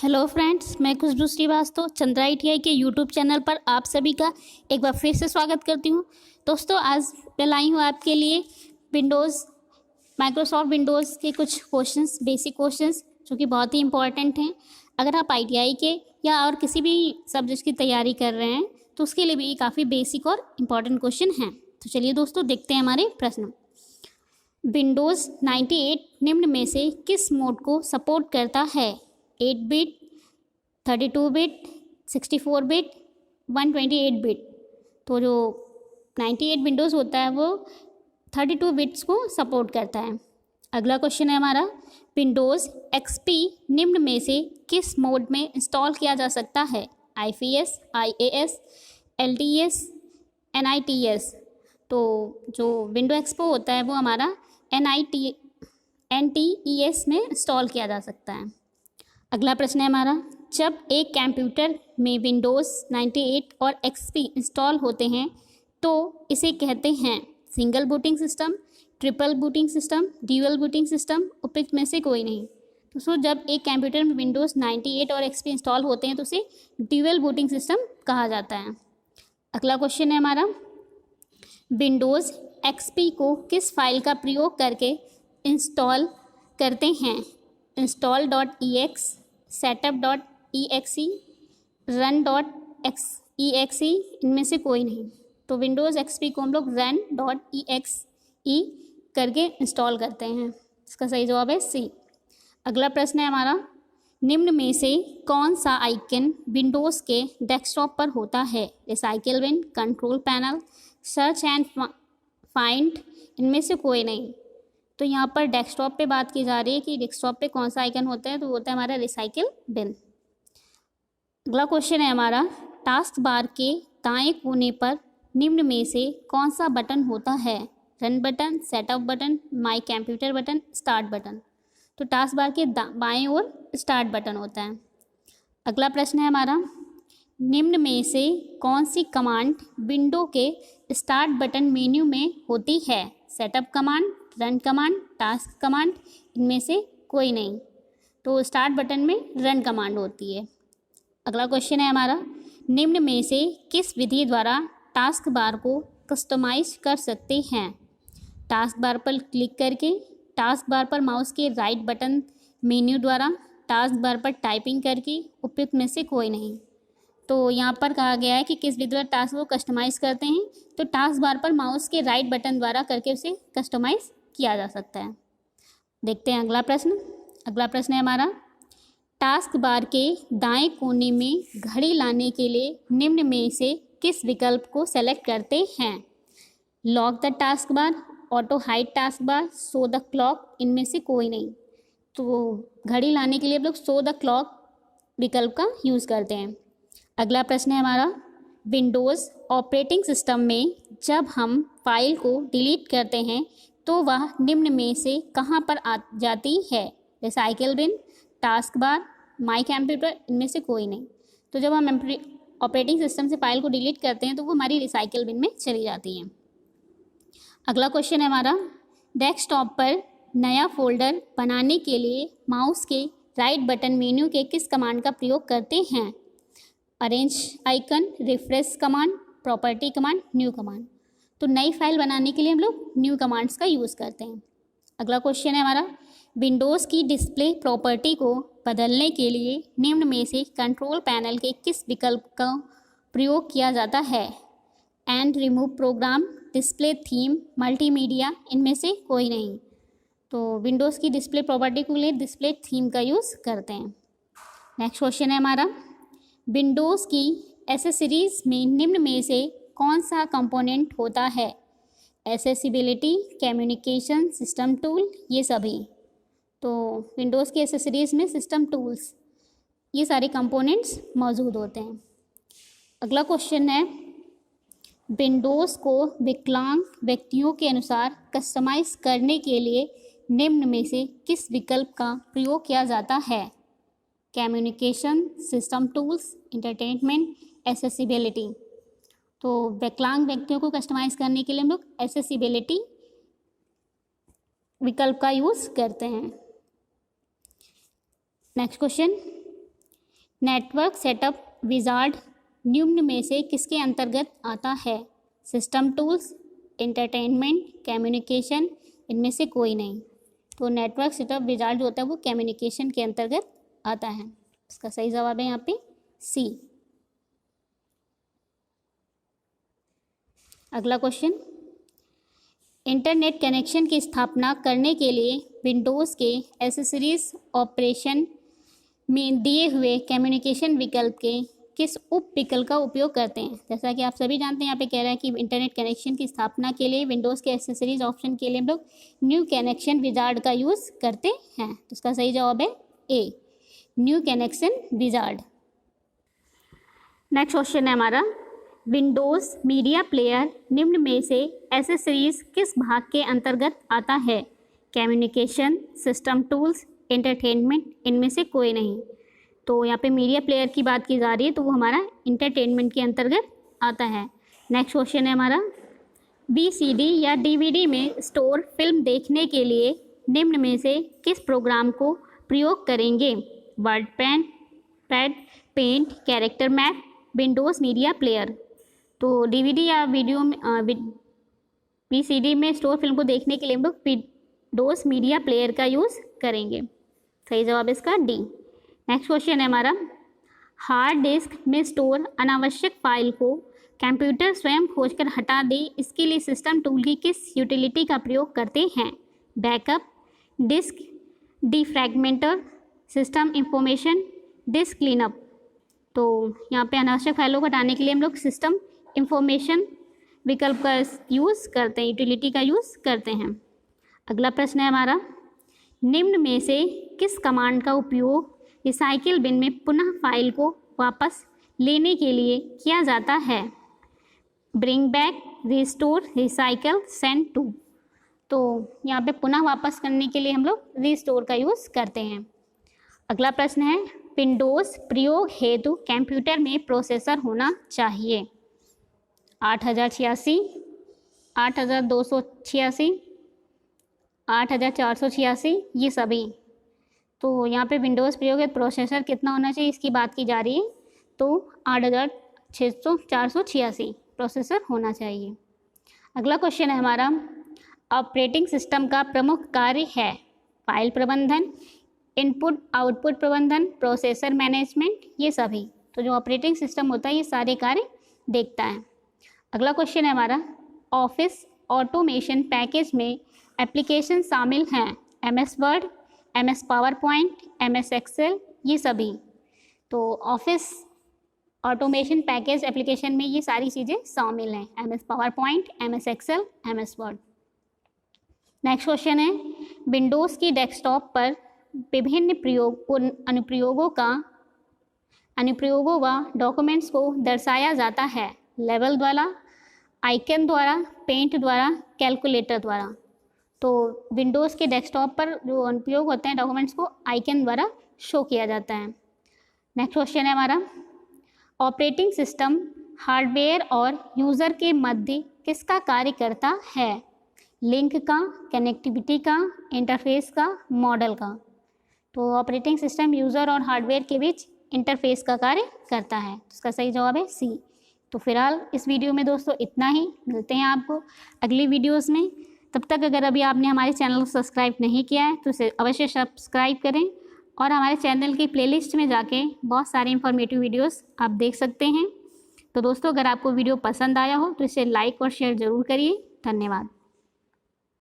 Hello friends, मैं खुशबू Srivastava Chandra ITI के YouTube channel पर आप सभी का एक बार फिर से स्वागत करती हूँ। दोस्तों, आज मैं लाई हूँ आपके लिए माइक्रोसॉफ्ट विंडोज़ के कुछ क्वेश्चंस, बेसिक क्वेश्चंस जो कि बहुत ही इंपॉर्टेंट हैं। अगर आप ITI के या और किसी भी सब्जेक्ट की तैयारी कर रहे हैं तो उसके लिए भी काफ़ी बेसिक और इम्पॉर्टेंट क्वेश्चन हैं। तो चलिए दोस्तों, देखते हैं हमारे प्रश्न। विंडोज़ 98 निम्न में से किस मोड को सपोर्ट करता है? 8 बिट, 32 बिट, 64 बिट, 128 बिट। तो जो 98 विंडोज़ होता है वो 32 बिट्स को सपोर्ट करता है। अगला क्वेश्चन है हमारा, विंडोज़ XP निम्न में से किस मोड में इंस्टॉल किया जा सकता है? IPS, IAS, LTS, NITS। तो जो विंडो एक्सपो होता है वो हमारा NTES में इंस्टॉल किया जा सकता है। अगला प्रश्न है हमारा, जब एक कंप्यूटर में विंडोज़ 98 और XP इंस्टॉल होते हैं तो इसे कहते हैं single booting system, triple booting system, dual booting system, उपयुक्त में से कोई नहीं। तो जब एक कंप्यूटर में विंडोज़ 98 और XP इंस्टॉल होते हैं तो उसे ड्यूअल बूटिंग सिस्टम कहा जाता है। अगला क्वेश्चन है हमारा, विंडोज़ XP को किस फाइल का प्रयोग करके इंस्टॉल करते हैं? install.exe, setup.exe, run.exe, इनमें से कोई नहीं। तो विंडोज़ XP को हम लोग run.exe करके इंस्टॉल करते हैं। इसका सही जवाब है C। अगला प्रश्न है हमारा, निम्न में से कौन सा आइकन विंडोज़ के डेस्कटॉप पर होता है? Recycle bin, control panel, search and find, इनमें से कोई नहीं। तो यहाँ पर डेस्कटॉप पे बात की जा रही है कि डेस्कटॉप पे कौन सा आइकन होता है, तो वो होता है हमारा रिसाइकिल बिन। अगला क्वेश्चन है हमारा, टास्क बार के दाएं कोने पर निम्न में से कौन सा बटन होता है? Run button, setup button, my computer button, start button. तो टास्क बार के बाएं ओर स्टार्ट बटन होता है। अगला प्रश्न है हमारा, निम्न में से कौन सी कमांड विंडो के स्टार्ट बटन मेन्यू में होती है? Setup command, run command, task command, इनमें से कोई नहीं। तो स्टार्ट बटन में रन कमांड होती है। अगला क्वेश्चन है हमारा, निम्न में से किस विधि द्वारा टास्क बार को कस्टमाइज कर सकते हैं? टास्क बार पर क्लिक करके, टास्क बार पर माउस के राइट बटन मेन्यू द्वारा, टास्क बार पर टाइपिंग करके, उपयुक्त में से कोई नहीं। तो यहाँ पर कहा गया है कि किस विधि द्वारा टास्क को कस्टमाइज करते हैं, तो टास्क बार पर माउस के राइट बटन द्वारा करके उसे कस्टमाइज किया जा सकता है। देखते हैं अगला प्रश्न। अगला प्रश्न है हमारा, टास्क बार के दाएं कोने में घड़ी लाने के लिए निम्न में से किस विकल्प को सेलेक्ट करते हैं? Lock the task bar, auto hide task bar, show the clock, इनमें से कोई नहीं। तो घड़ी लाने के लिए हम लोग शो द क्लॉक विकल्प का यूज़ करते हैं। अगला प्रश्न है हमारा, विंडोज़ ऑपरेटिंग सिस्टम में जब हम फाइल को डिलीट करते हैं तो वह निम्न में से कहाँ पर आ जाती है? Recycle bin, task bar, my computer, इनमें से कोई नहीं। तो जब हम ऑपरेटिंग सिस्टम से फाइल को डिलीट करते हैं तो वो हमारी रिसाइकिल बिन में चली जाती हैं। अगला क्वेश्चन है हमारा, डेस्कटॉप पर नया फोल्डर बनाने के लिए माउस के राइट बटन मेन्यू के किस कमांड का प्रयोग करते हैं? Arrange icon, refresh command, property command, new command. तो नई फाइल बनाने के लिए हम लोग न्यू कमांड्स का यूज़ करते हैं। अगला क्वेश्चन है हमारा, विंडोज़ की डिस्प्ले प्रॉपर्टी को बदलने के लिए निम्न में से कंट्रोल पैनल के किस विकल्प का प्रयोग किया जाता है? And, remove program, display theme, multimedia, इनमें से कोई नहीं। तो विंडोज़ की डिस्प्ले प्रॉपर्टी के लिए डिस्प्ले थीम का यूज़ करते हैं। नेक्स्ट क्वेश्चन है हमारा, विंडोज़ की एसेसरीज में निम्न में से कौन सा कंपोनेंट होता है? एक्सेसिबिलिटी, कम्युनिकेशन, सिस्टम टूल, ये सभी। तो विंडोज़ की एसेसरीज में सिस्टम टूल्स, ये सारे कंपोनेंट्स मौजूद होते हैं। अगला क्वेश्चन है, विंडोज़ को विकलांग व्यक्तियों के अनुसार कस्टमाइज करने के लिए निम्न में से किस विकल्प का प्रयोग किया जाता है? Communication, system tools, entertainment, accessibility. तो विकलांग व्यक्तियों को कस्टमाइज करने के लिए हम लोग एक्सेसिबिलिटी विकल्प का यूज़ करते हैं। Next question, network setup wizard निम्न में से किसके अंतर्गत आता है? सिस्टम टूल्स, एंटरटेनमेंट, कम्युनिकेशन, इनमें से कोई नहीं। तो नेटवर्क सेटअप विजार्ड जो होता है वो कम्युनिकेशन के अंतर्गत आता है। इसका सही जवाब है यहाँ पे सी। अगला क्वेश्चन, इंटरनेट कनेक्शन की स्थापना करने के लिए विंडोज़ के एसेसरीज ऑपरेशन में दिए हुए कम्युनिकेशन विकल्प के किस उप विकल्प का उपयोग करते हैं? जैसा कि आप सभी जानते हैं, यहाँ पे कह रहा है कि इंटरनेट कनेक्शन की स्थापना के लिए विंडोज़ के एसेसरीज ऑप्शन के लिए हम लोग न्यू कनेक्शन विजार्ड का यूज़ करते हैं। तो इसका सही जवाब है A, new connection wizard. Next question है हमारा, विंडोज़ मीडिया प्लेयर निम्न में से एसेसरीज किस भाग के अंतर्गत आता है? कम्युनिकेशन, सिस्टम टूल्स, एंटरटेनमेंट, इनमें से कोई नहीं। तो यहाँ पे मीडिया प्लेयर की बात की जा रही है, तो वो हमारा इंटरटेनमेंट के अंतर्गत आता है। नेक्स्ट क्वेश्चन है हमारा, VCD या DVD में स्टोर फिल्म देखने के लिए निम्न में से किस प्रोग्राम को प्रयोग करेंगे? Word pad, paint, character map, Windows media player. तो DVD या VCD में स्टोर फिल्म को देखने के लिए हम लोग विंडोज़ मीडिया प्लेयर का यूज़ करेंगे। सही जवाब इसका डी। नेक्स्ट क्वेश्चन है हमारा, हार्ड डिस्क में स्टोर अनावश्यक फाइल को कंप्यूटर स्वयं खोजकर हटा दे, इसके लिए सिस्टम टूल की किस यूटिलिटी का प्रयोग करते हैं? Backup, disk defragmenter, system information, disk cleanup. तो यहाँ पे अनावश्यक फाइलों को हटाने के लिए हम लोग सिस्टम इंफॉर्मेशन विकल्प का यूज़ करते हैं, यूटिलिटी का यूज़ करते हैं। अगला प्रश्न है हमारा, निम्न में से किस कमांड का उपयोग रिसाइकिल बिन में पुनः फाइल को वापस लेने के लिए किया जाता है? Bring back, restore, recycle, send to. तो यहाँ पे पुनः वापस करने के लिए हम लोग रिस्टोर का यूज़ करते हैं। अगला प्रश्न है, विंडोज़ प्रयोग हेतु कंप्यूटर में प्रोसेसर होना चाहिए? 8086, 8286, 8486, ये सभी। तो यहाँ पे विंडोज़ प्रयोग हेतु प्रोसेसर कितना होना चाहिए इसकी बात की जा रही है, तो 486 प्रोसेसर होना चाहिए। अगला क्वेश्चन है हमारा, ऑपरेटिंग सिस्टम का प्रमुख कार्य है? फाइल प्रबंधन, इनपुट आउटपुट प्रबंधन, प्रोसेसर मैनेजमेंट, ये सभी। तो जो ऑपरेटिंग सिस्टम होता है ये सारे कार्य देखता है। अगला क्वेश्चन है हमारा, ऑफिस ऑटोमेशन पैकेज में एप्लीकेशन शामिल हैं? MS Word, MS PowerPoint, MS Excel, ये सभी। तो ऑफिस ऑटोमेशन पैकेज एप्लीकेशन में ये सारी चीज़ें शामिल हैं, MS PowerPoint, MS Excel, MS Word. Next question है, विंडोज़ की डेस्कटॉप पर विभिन्न अनुप्रयोगों व डॉक्यूमेंट्स को दर्शाया जाता है? लेबल द्वारा, आइकन द्वारा, पेंट द्वारा, कैलकुलेटर द्वारा। तो विंडोज़ के डेस्कटॉप पर जो अनुप्रयोग होते हैं डॉक्यूमेंट्स को आइकन द्वारा शो किया जाता है। नेक्स्ट क्वेश्चन है हमारा, ऑपरेटिंग सिस्टम हार्डवेयर और यूज़र के मध्य किसका कार्य करता है? लिंक का, कनेक्टिविटी का, इंटरफेस का, मॉडल का। तो ऑपरेटिंग सिस्टम यूज़र और हार्डवेयर के बीच इंटरफेस का कार्य करता है। इसका सही जवाब है सी। तो फिलहाल इस वीडियो में दोस्तों इतना ही, मिलते हैं आपको अगली वीडियोस में। तब तक अगर अभी आपने हमारे चैनल को सब्सक्राइब नहीं किया है तो इसे अवश्य सब्सक्राइब करें और हमारे चैनल की प्लेलिस्ट में जाके बहुत सारे इन्फॉर्मेटिव वीडियोस आप देख सकते हैं। तो दोस्तों अगर आपको वीडियो पसंद आया हो तो इसे लाइक और शेयर ज़रूर करिए। धन्यवाद।